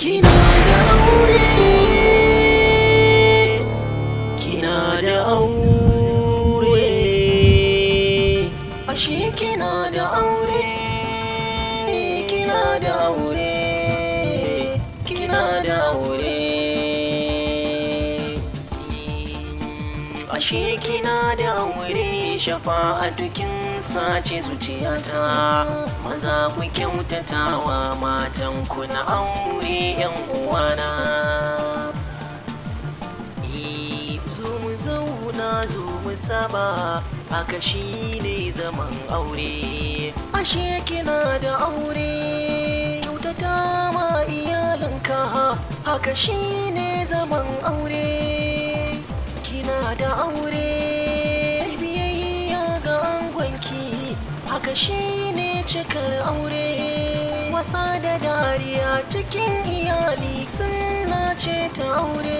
Kina da aure, kina da aure, ashe kina da aure, kina da aure, kina da aure, ashe kina da aure. Shafa'atu kin sace zuciyata, maza ku kyautatawa matan ku na aure yan uwana. Zo mu zauna zo mu saba, haka shine zaman aure. Ashe kina da aure, kyautata ma iyalanka, haka shine zaman aure. Kina da aure, haka shine cikar aure. Wasa da dariya cikin iyali sunna ce ta aure.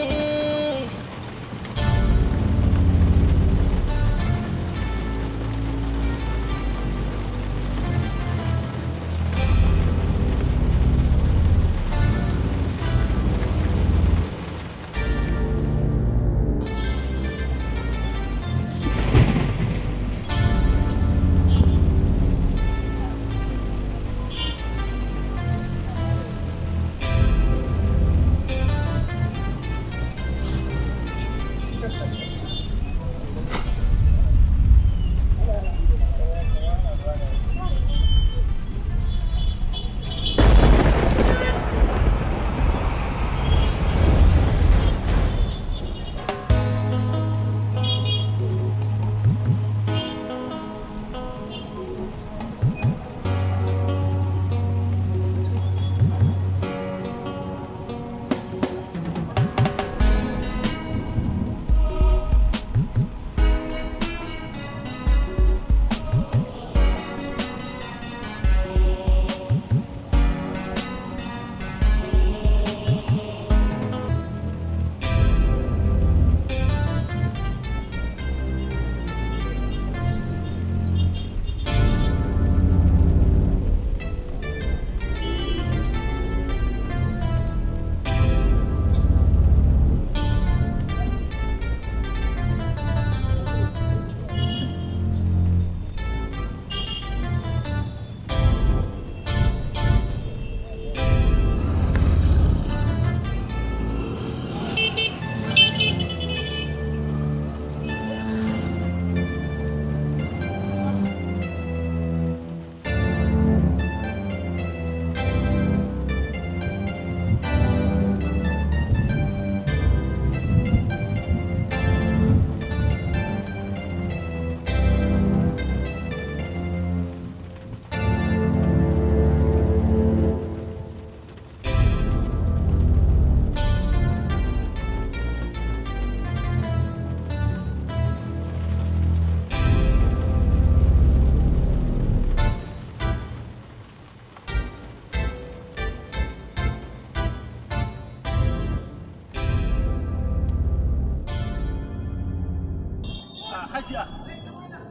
Hajiya,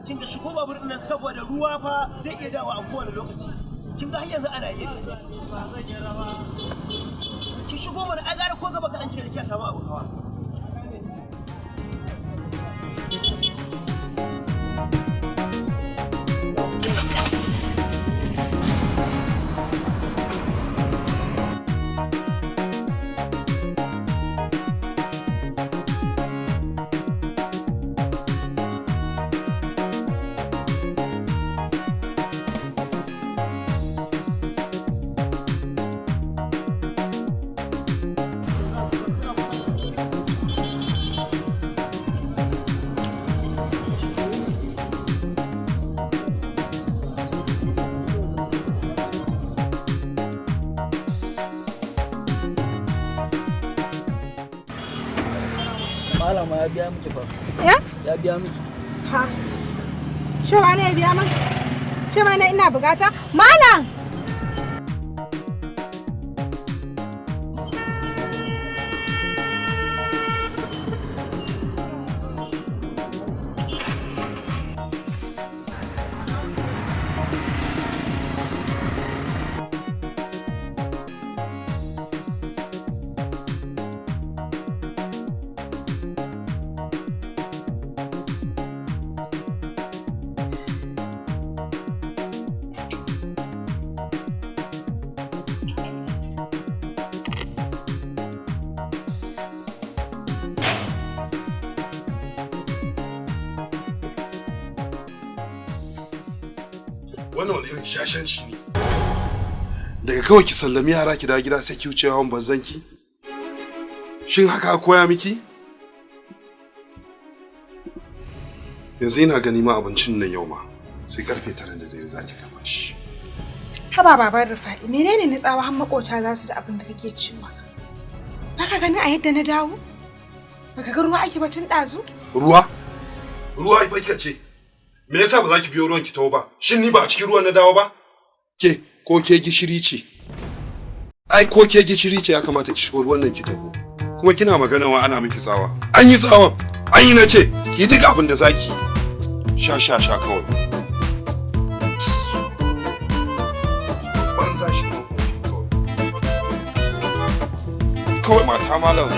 kin ga shigo babur nan saboda ruwa fa zai iya dawo a kowane lokaci. Kin ga har yanzu ana yi. Ba zan yi rawa. Ki shigo mana ai gara ko gaba kaɗan kika da kika samu abu hawa. Malama ya biya miki fa. Ya? Ya biya miki. Ha. Cewa ne ya biya min? Cewa ne ina bukata? Malam! wannan wani irin shashanci ne. Daga kawai ki sallami yara ki da gida sai ki wuce hawan banzanki? Shin haka koya miki? Yanzu ina gani ma abincin nan yau ma sai karfe 9 da dare zaki kama shi. Haba baban Rufa'i, menene ni tsawa har makota za su ji abin da kake cewa? Baka gani a yadda na dawo? Baka ga ruwa ake batun ɗazu? Ruwa? Ruwa ba kika ce. Me yasa ba za ki biyo ruwan ki tawo ba? Shin ni ba a cikin ruwan na dawo ba? Ke ko ke gishiri ce? Ai ko ke gishiri ce ya kamata ki shigo ruwan nan ki taho. Kuma kina magana wa ana miki tsawa. An yi tsawon. An yi na ce ki duk abin da zaki. Sha kawai. Banza shi kawai mata malam.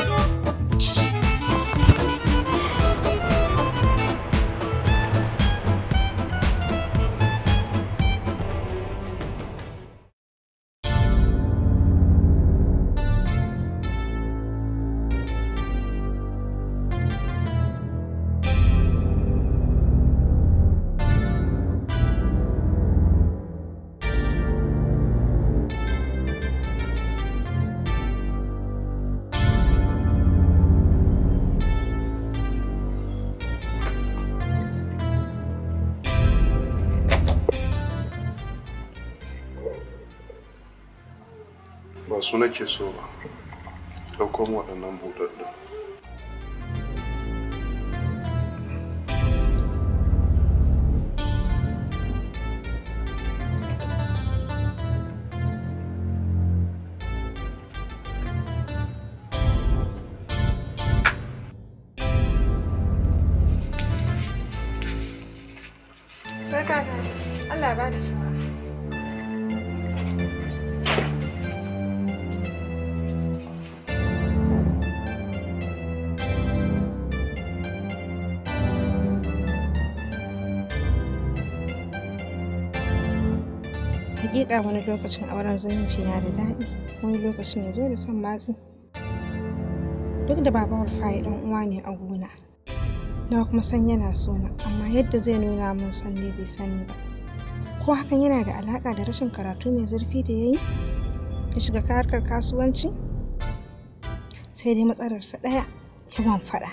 Ba su nake so ba. Ɗauko mu waɗannan buɗaɗɗun. Sai ka ga Allah ya bada sa'a. Hakika wani lokacin auren zumunci na da daɗi, wani lokacin ya zo da son matsi. Duk da baban Rufai ɗan uwa ne a gona, na kuma san yana sona, amma yadda zai nuna min son ne bai sani ba. Ko hakan yana da alaƙa da rashin karatu mai zurfi da ya yi? Ya shiga harkar kasuwanci? Sai dai matsalarsa ɗaya, yawan faɗa.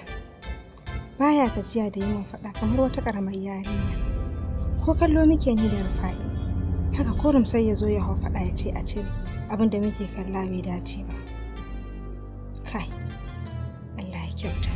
Baya gajiya da yawan faɗa kamar wata ƙaramar yarinya. Ko kallo muke ni da Rufai, haka kurum sai ya zo ya hau faɗa ya ce a cire abin da muke kalla bai dace ba. Kai, Allah ya kyauta.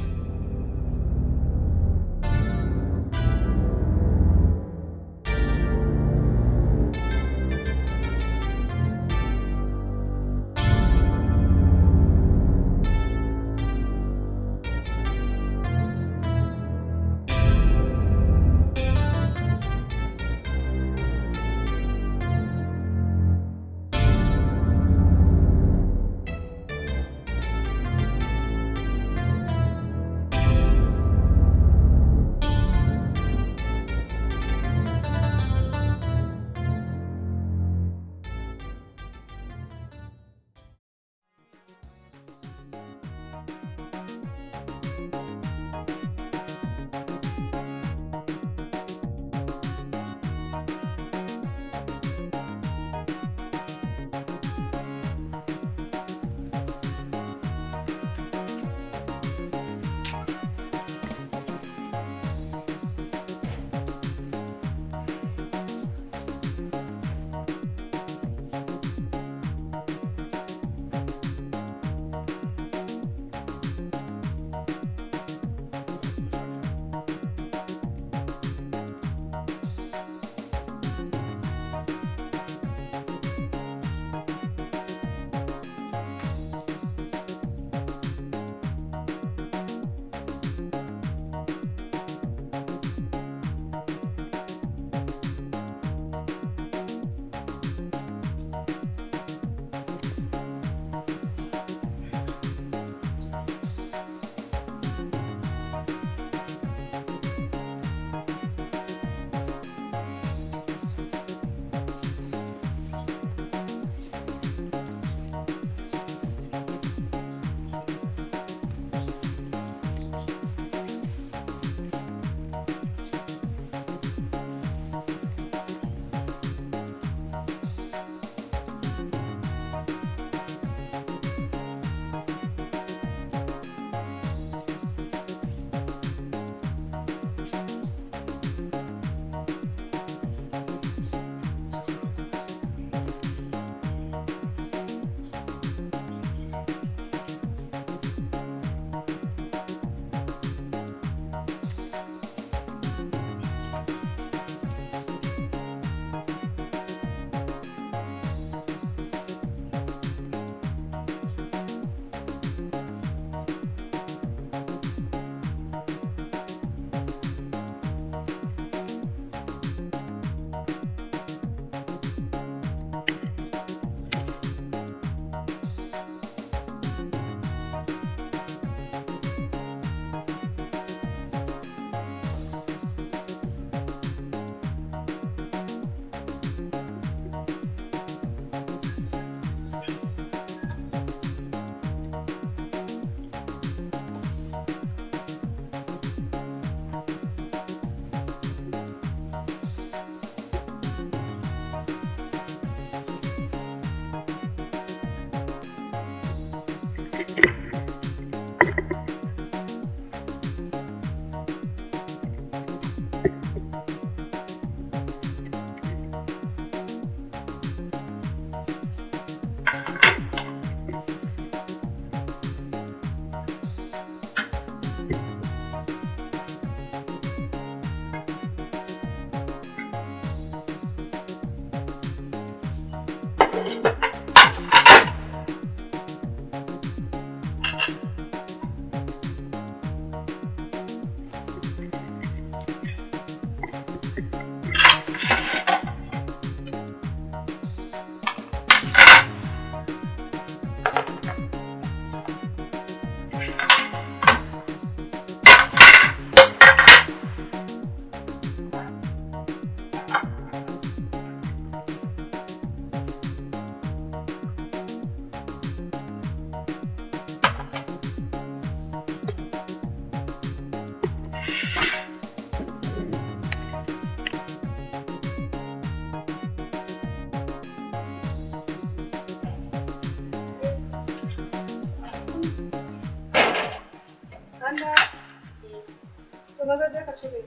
To maza je ka cire.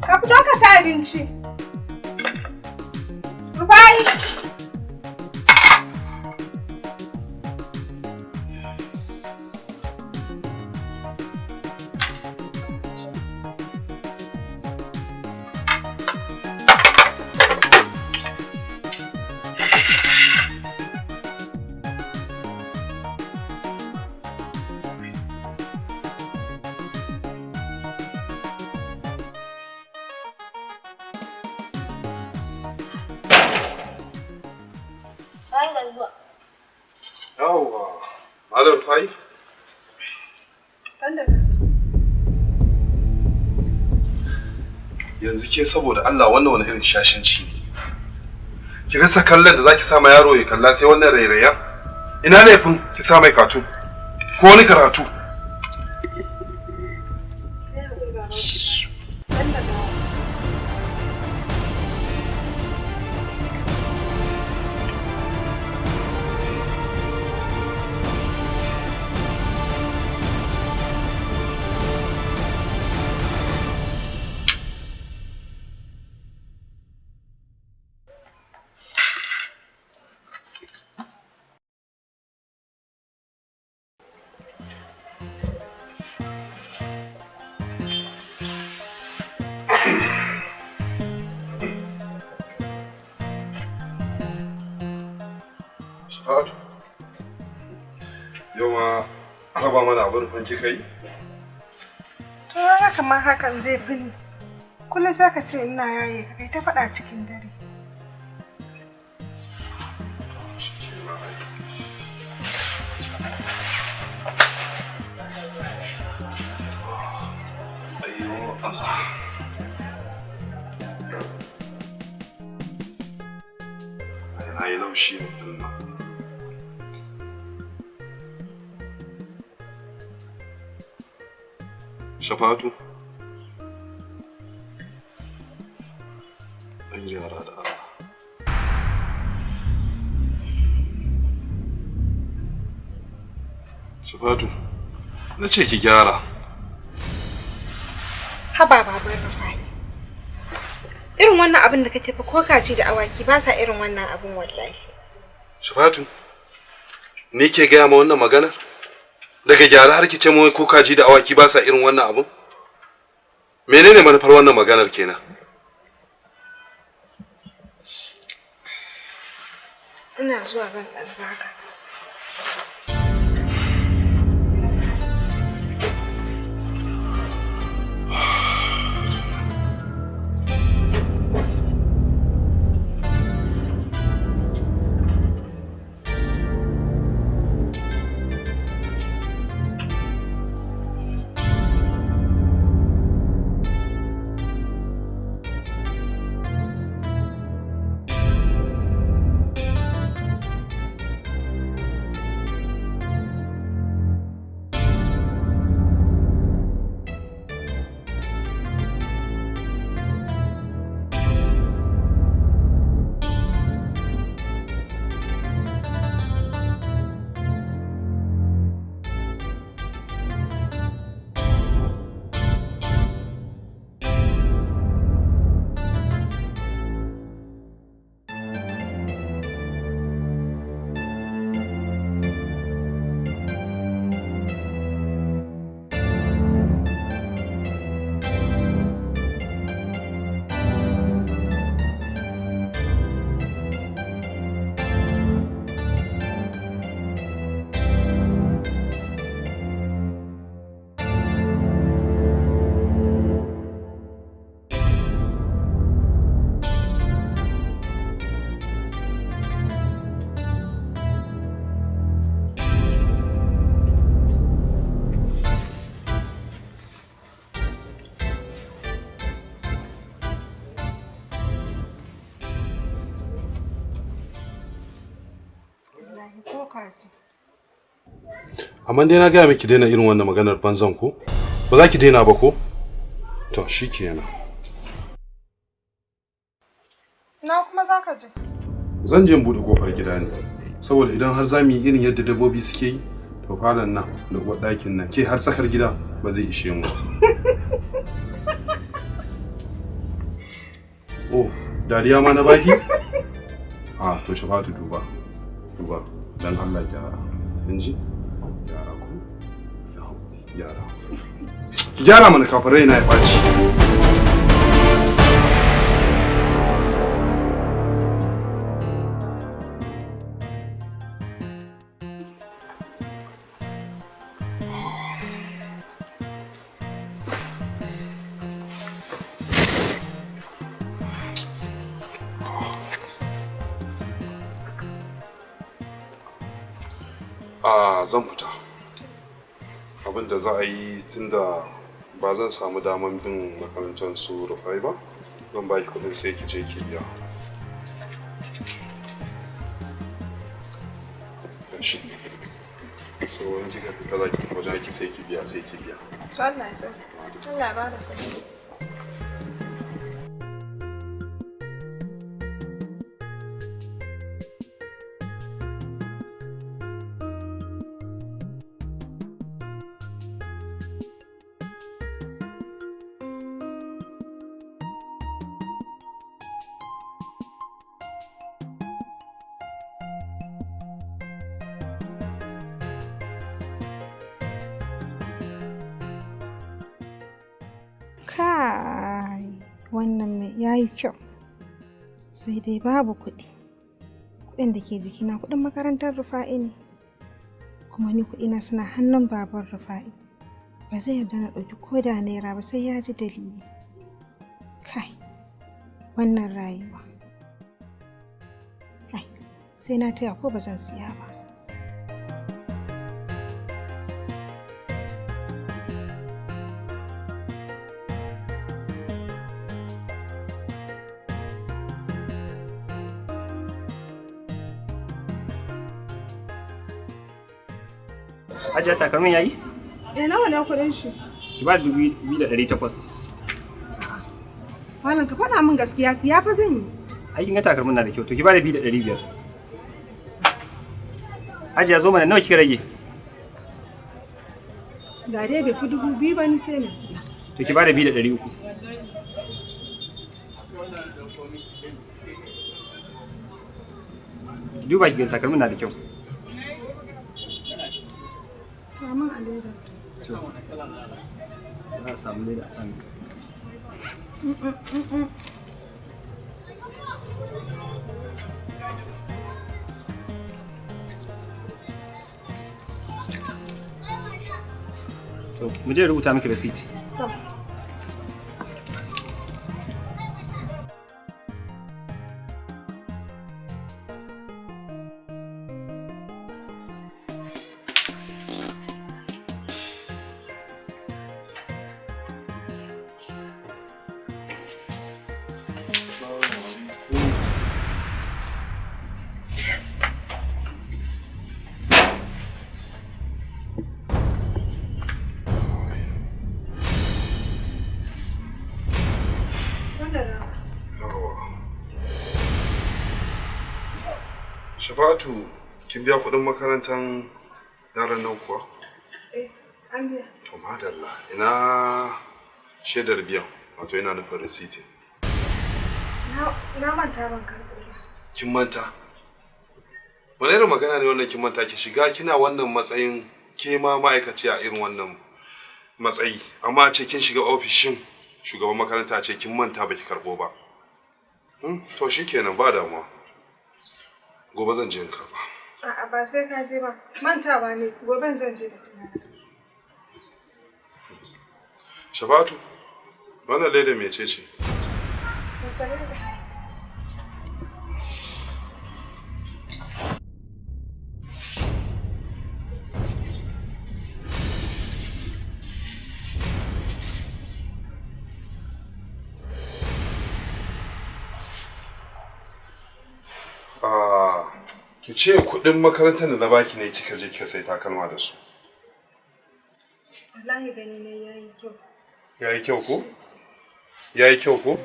Ka fito ka ci abinci. Rufai! Yawwa, Malam Fai? Yanzu ke saboda Allah wannan wani irin shashanci ne. Ki rasa kallon da zaki sa ma yaro ya kalla sai wannan rairayen? Ina laifin ki sa mai katu? Ko wani karatu? Shafatu, yau ma raba mana abin rufan kika yi? To ya kamar hakan zai fi ni. Kullum sai ka ce ina yaye ka kai ta faɗa cikin dare. Ayyo Allah. Na yi laushi mutum nan. Shafatu? An gyara da Allah. Shafatu, na ce ki gyara. Haba baban Rufai. Irin wannan abin da kake fa ko kaji da awaki ba sa irin wannan abin wallahi. Shafatu, ni ke gaya ma wannan maganar? Daga gyara har ki ce mu ko kaji da awaki ba sa irin wannan abin? Menene manufar wannan maganar kenan? Ina zuwa zan ɗan zaga. ko kaji. Amma dai na gaya miki daina irin wannan maganar banzan ko? Ba za ki daina ba ko? To shikenan. Na kuma za ka je? Zan je in buɗe kofar gida ne. Saboda idan har za mu yi irin yadda dabbobi suke yi, to falon nan da uwar ɗakin nan ke har tsakar gida ba zai ishe mu. Oh, dariya ma na baki? Ah, to Shafatu duba. Duba, dan Allah gyara. Kin ji? Gyara ku. Gyara. Ki gyara mana kafin raina ya ɓaci. Zan fita. Abin da za a yi tunda ba zan samu daman bin makarantar su Rufai ba, zan baki kuɗin sai ki je ki biya. Gashi. So in kika fita za ki wajen aiki sai ki biya sai ki biya. To Allah ya tsare. Allah ya ba da sauki. Kai, wannan mai yayi kyau. Sai dai babu kuɗi. Kuɗin da ke jikina kuɗin makarantar Rufa'i ne. Kuma ni kuɗina suna hannun baban Rufa'i. Ba zai yarda na ɗauki ko da naira ba sai ya ji dalili. Kai, wannan rayuwa. Kai, sai na taya ko ba zan siya ba. Hajiya takalmin yayi? Nawa ne kuɗin shi? Ki ba da 2,800. Malam ka faɗa min gaskiya siya fa zan yi. Ai kin ga takalmin na da kyau, to ki ba da 2,500. Hajiya zo mana nawa kika rage? Da dai bai fi 2,000 ba ni sai na siya. To ki ba da 2,300. Duba ki ga takalmin na da kyau. Samun a leda. To. Za a samu leda a sami. To, mu je rubuta miki receipt. Shafatu, kin biya kuɗin makarantar yaran nan kuwa? An biya. To madalla, ina shaidar biyan, wato ina nufin receipt. Na manta ban karɓo ba. Kin manta? Wani irin magana ne wannan kin manta ki shiga kina wannan matsayin ke ma ma'aikaci a irin wannan matsayi, amma ce kin shiga ofishin shugaban makaranta ce kin manta baki karɓo ba. To shikenan ba damuwa. Gobe zan je in karba. A'a ba sai ka je ba. Mantawa ne. Gobe zan je da kana. Shafatu, wannan leda mece ce? Wace leda? Ki ce kuɗin makarantar da na baki ne kika je kika sai takalma da su. Wallahi gani ne yayi kyau. Yayi kyau ko? Yayi kyau ko?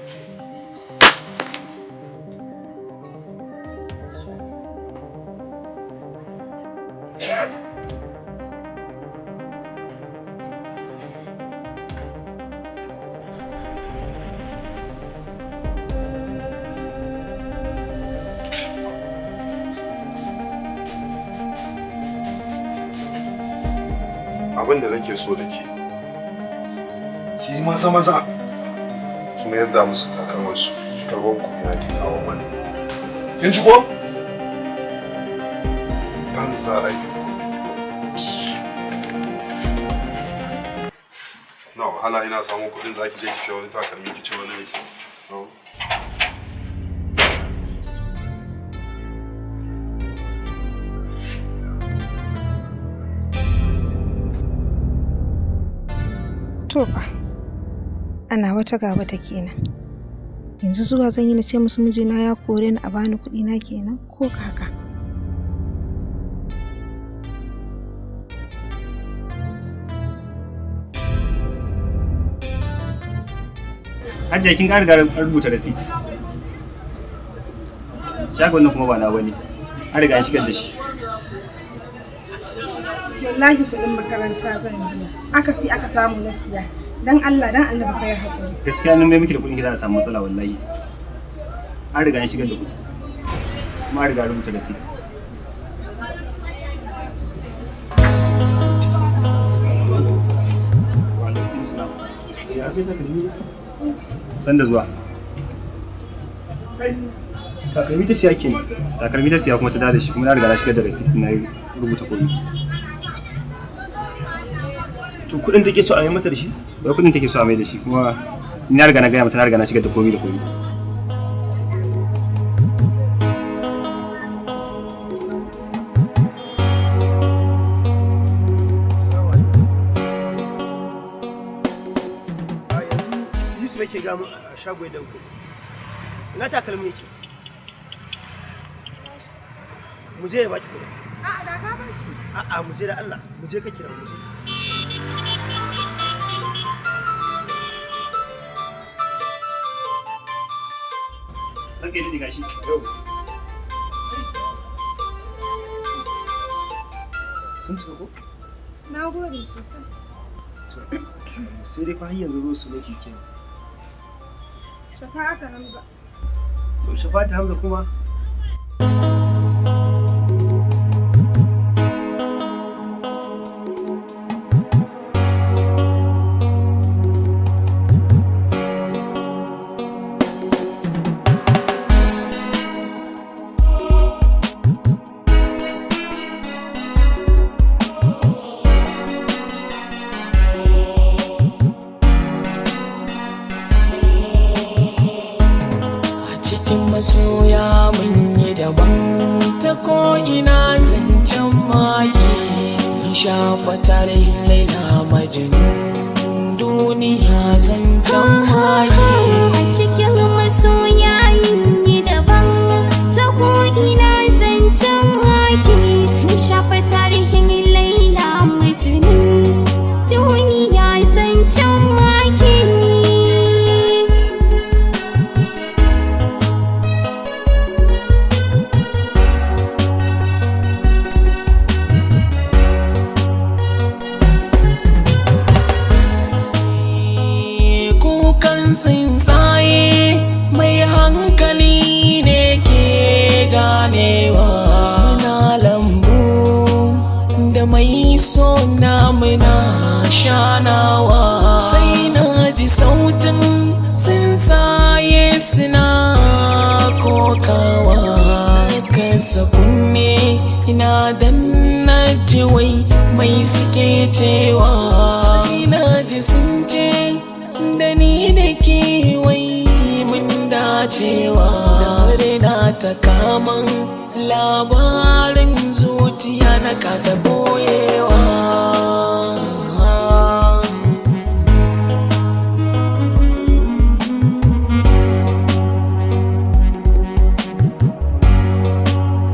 Abin da nake so da ke, ki yi maza ki mayar da musu takalmansu, karɓar ku na ki kawo mana. Kin ji ko? Ban zarai. Na wahala ina samun kuɗin za ki je ki sai wani takalmi ki ce wani yake. To fa, ana wata ga wata kenan. Yanzu zuwa zan yi na ce musu mijina ya kore ni a bani kuɗi na kenan ko kaka. Hajiya kin riga rubuta receipt. Shagon nan kuma ba na bane. An riga an shigar da shi. Wallahi kuɗin makaranta zan biya. Aka samu na siya. Dan Allah ba kai hakuri. Gaskiya nan mai miki da kuɗin ki za a samu matsala wallahi. An riga an shigar da kuɗi. Kuma an riga rubuta receipt. Wa alaikum salam. Ya sai ta kalmi. San da zuwa. Takalmi ta siya kenan. Takalmi ta siya kuma ta da shi kuma na riga na shigar da receipt na rubuta kuɗi. To kuɗin take so a yi mata da shi? Wai kuɗin take so a mai da shi kuma na riga na gaya mata na riga na shigar da komai da komai. Yusuf yake ga mu a shago ya dauko. Ina takalmi yake? Mu je ya baki kuɗi. A'a da ka bar shi. A'a mu je da Allah, mu je ka kira mu. Ranka yi daga shi. Sun cika ko? Na gode sosai. Sai dai fa har yanzu ruwan su nake kenan. Shafa'atu Hamza. To Shafa'atu Hamza kuma masoya mun yi daban ta ko'ina zancen maki shafa tarihin laila majnun duniya zancen maki a cikin masoya mun yi daban ta ko'ina zancen maki shafa tarihin laila majnun duniya zancen maki. Tsuntsaye mai hankali ne ke ganewa na lambu da mai so na muna shanawa sai na ji sautin tsuntsaye suna kokawa kasa kunne ina dan na ji wai mai suke cewa sai na ji sun ce da ni da ke wai mun dacewa dare na ta kaman labarin zuciya na kasa